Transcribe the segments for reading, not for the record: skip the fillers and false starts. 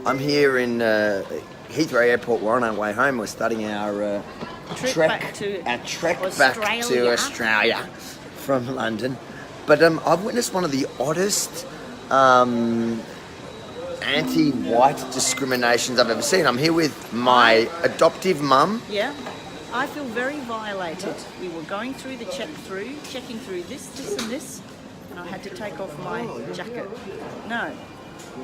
I'm here in Heathrow Airport. We're on our way home. We're starting our trek back to Australia from London. But I've witnessed one of the oddest anti-white discriminations I've ever seen. I'm here with my adoptive mum. Yeah. I feel very violated. We were going through the checking through this and this, and I had to take off my jacket. No,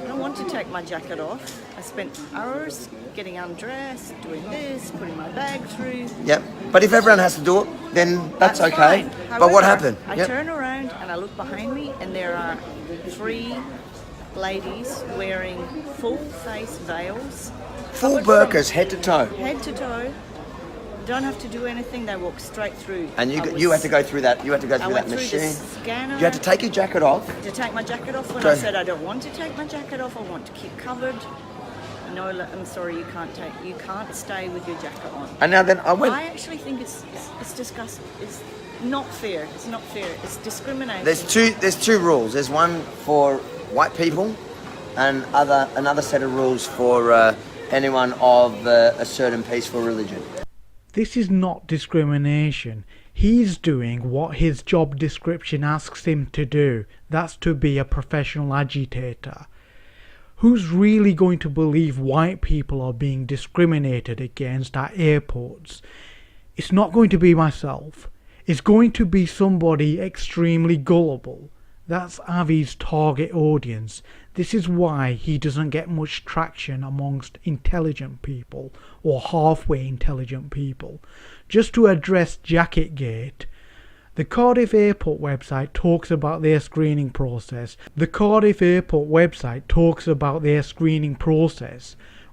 I don't want to take my jacket off. I spent hours getting undressed, doing this, putting my bag through. Yep, but if everyone has to do it, then that's okay. However, but what happened? I turn around and I look behind me, and there are 3 ladies wearing full face veils. Full burqas, head to toe. Head to toe. Don't have to do anything. They walk straight through. And you had to go through that. You had to go through that machine. The scanner. You had to take your jacket off. To take my jacket off. When I said I don't want to take my jacket off, I want to keep covered. No, I'm sorry, you can't stay with your jacket on. And now then, I actually think it's disgusting. It's not fair. It's not fair. It's discrimination. There's two rules. There's one for white people, and another set of rules for anyone of a certain peaceful religion. This is not discrimination. He's doing what his job description asks him to do. That's to be a professional agitator. Who's really going to believe white people are being discriminated against at airports? It's not going to be myself. It's going to be somebody extremely gullible. That's Avi's target audience. This is why he doesn't get much traction amongst intelligent people or halfway intelligent people. Just to address Jacketgate, the Cardiff Airport website talks about their screening process.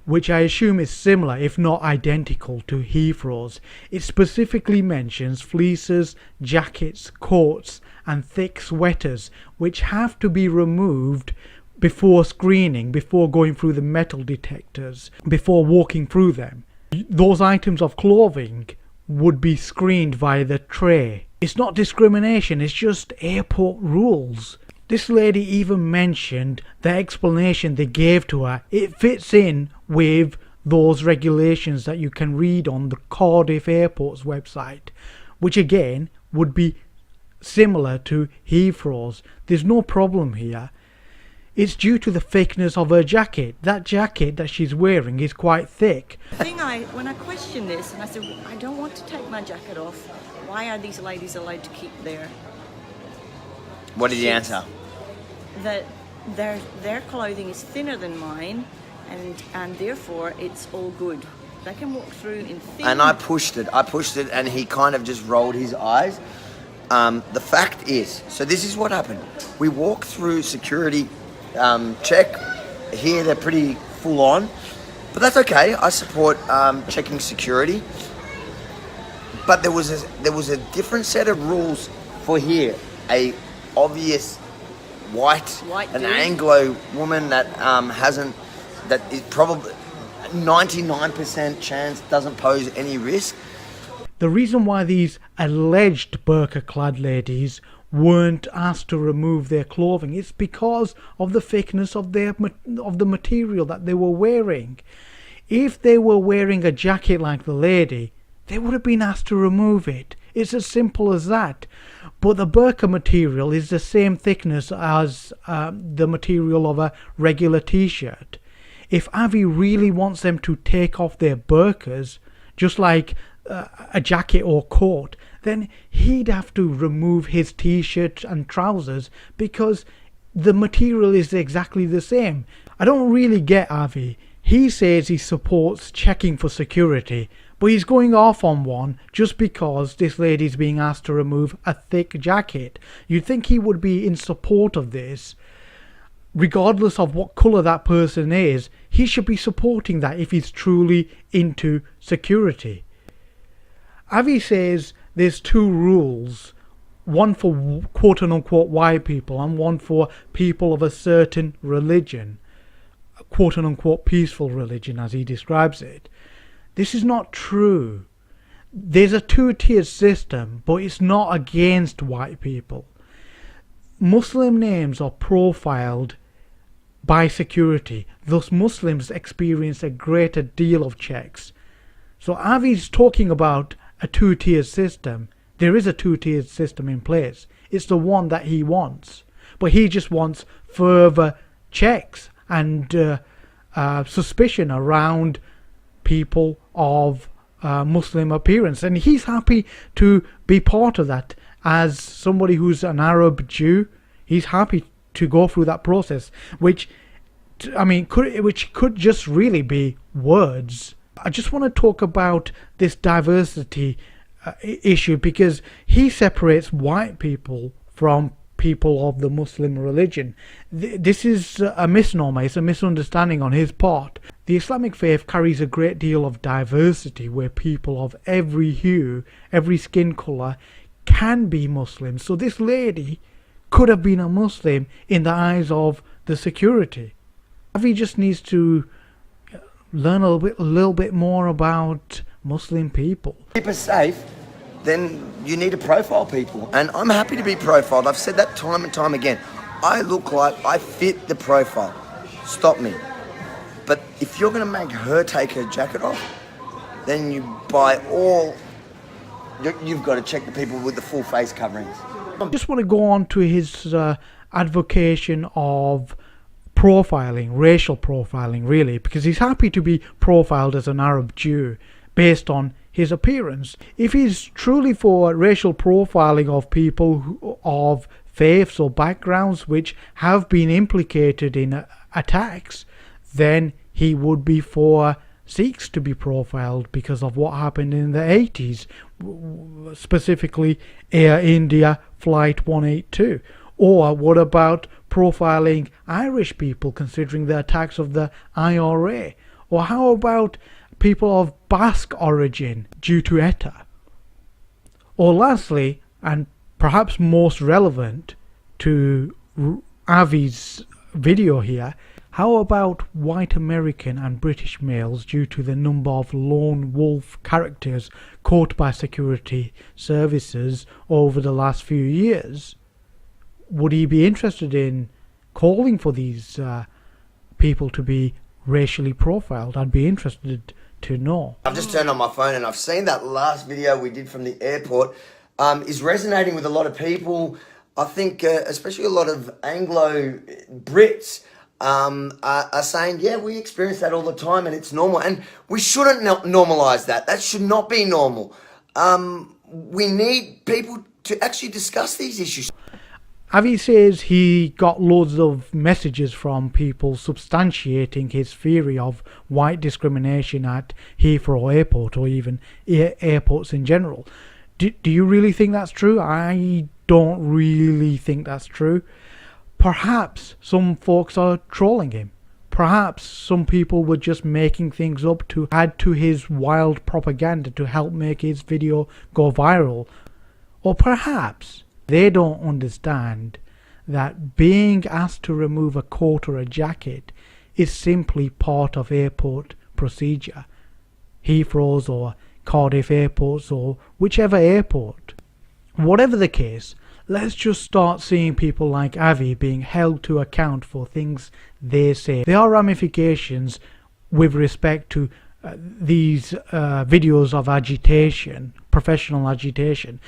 Which I assume is similar, if not identical, to Heathrow's. It specifically mentions fleeces, jackets, coats, and thick sweaters, which have to be removed before screening, before going through the metal detectors, before walking through them. Those items of clothing would be screened via the tray. It's not discrimination, it's just airport rules. This lady even mentioned the explanation they gave to her. It fits in with those regulations that you can read on the Cardiff Airport's website, which again would be similar to Heathrow's. There's no problem here. It's due to the thickness of her jacket. That jacket that she's wearing is quite thick. When I questioned this, and I said, I don't want to take my jacket off, why are these ladies allowed to keep their... What did you answer? That their clothing is thinner than mine, and therefore it's all good. They can walk through in thin... And I pushed it, and he kind of just rolled his eyes. The fact is, so this is what happened. We walk through security check. Here they're pretty full on, but that's okay. I support checking security. But there was a different set of rules for here. A obvious white an dude. Anglo woman that is probably 99% chance doesn't pose any risk. The reason why these alleged burqa-clad ladies weren't asked to remove their clothing is because of the thickness of the material that they were wearing. If they were wearing a jacket like the lady, they would have been asked to remove it. It's as simple as that. But the burqa material is the same thickness as the material of a regular t-shirt. If Avi really wants them to take off their burqas, just like a jacket or coat, then he'd have to remove his t-shirt and trousers because the material is exactly the same. I don't really get Avi. He says he supports checking for security, but he's going off on one just because this lady's being asked to remove a thick jacket. You'd think he would be in support of this. Regardless of what colour that person is, he should be supporting that if he's truly into security. Avi says there's 2 rules, one for quote-unquote white people and one for people of a certain religion, quote-unquote peaceful religion as he describes it. This is not true. There's a 2-tiered system, but it's not against white people. Muslim names are profiled by security. Thus Muslims experience a greater deal of checks. So Avi's talking about a two-tiered system. There is a two-tiered system in place. It's the one that he wants. But he just wants further checks and suspicion around people of Muslim appearance. And he's happy to be part of that. As somebody who's an Arab Jew, he's happy to go through that process, which could just really be words. I just want to talk about this diversity issue, because he separates white people from people of the Muslim religion. This is a misnomer, it's a misunderstanding on his part. The Islamic faith carries a great deal of diversity, where people of every hue, every skin colour can be Muslims. So this lady could have been a Muslim in the eyes of the security. Avi just needs to learn a little bit more about Muslim people. Keep us safe, then you need to profile people. And I'm happy to be profiled. I've said that time and time again. I look like I fit the profile. Stop me. But if you're going to make her take her jacket off, then you've got to check the people with the full face coverings. I just want to go on to his advocation of profiling, racial profiling really, because he's happy to be profiled as an Arab Jew based on his appearance. If he's truly for racial profiling of people of faiths or backgrounds which have been implicated in attacks, then he would be for Sikhs to be profiled because of what happened in the 80s, specifically Air India Flight 182. Or what about profiling Irish people, considering the attacks of the IRA? Or how about people of Basque origin due to ETA? Or lastly, and perhaps most relevant to Avi's video here, how about white American and British males due to the number of lone wolf characters caught by security services over the last few years? Would he be interested in calling for these people to be racially profiled? I'd be interested to know. I've just turned on my phone and I've seen that last video we did from the airport is resonating with a lot of people. I think especially a lot of Anglo Brits are saying, yeah, we experience that all the time and it's normal. And we shouldn't normalise that. That should not be normal. We need people to actually discuss these issues. Avi says he got loads of messages from people substantiating his theory of white discrimination at Heathrow Airport, or even airports in general. Do you really think that's true? I don't really think that's true. Perhaps some folks are trolling him. Perhaps some people were just making things up to add to his wild propaganda to help make his video go viral. Or perhaps they don't understand that being asked to remove a coat or a jacket is simply part of airport procedure. Heathrow's or Cardiff airports or whichever airport. Whatever the case, let's just start seeing people like Avi being held to account for things they say. There are ramifications with respect to these videos of agitation, professional agitation.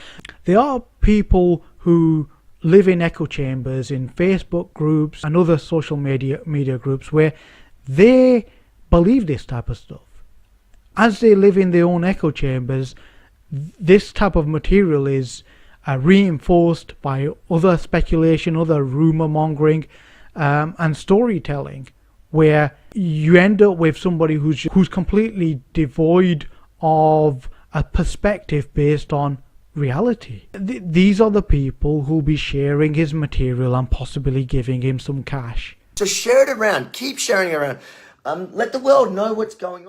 There are people who live in echo chambers in Facebook groups and other social media groups where they believe this type of stuff. As they live in their own echo chambers, this type of material is reinforced by other speculation, other rumour mongering and storytelling, where you end up with somebody who's completely devoid of a perspective based on reality. These are the people who'll be sharing his material and possibly giving him some cash. So share it around, keep sharing it around. Let the world know what's going on.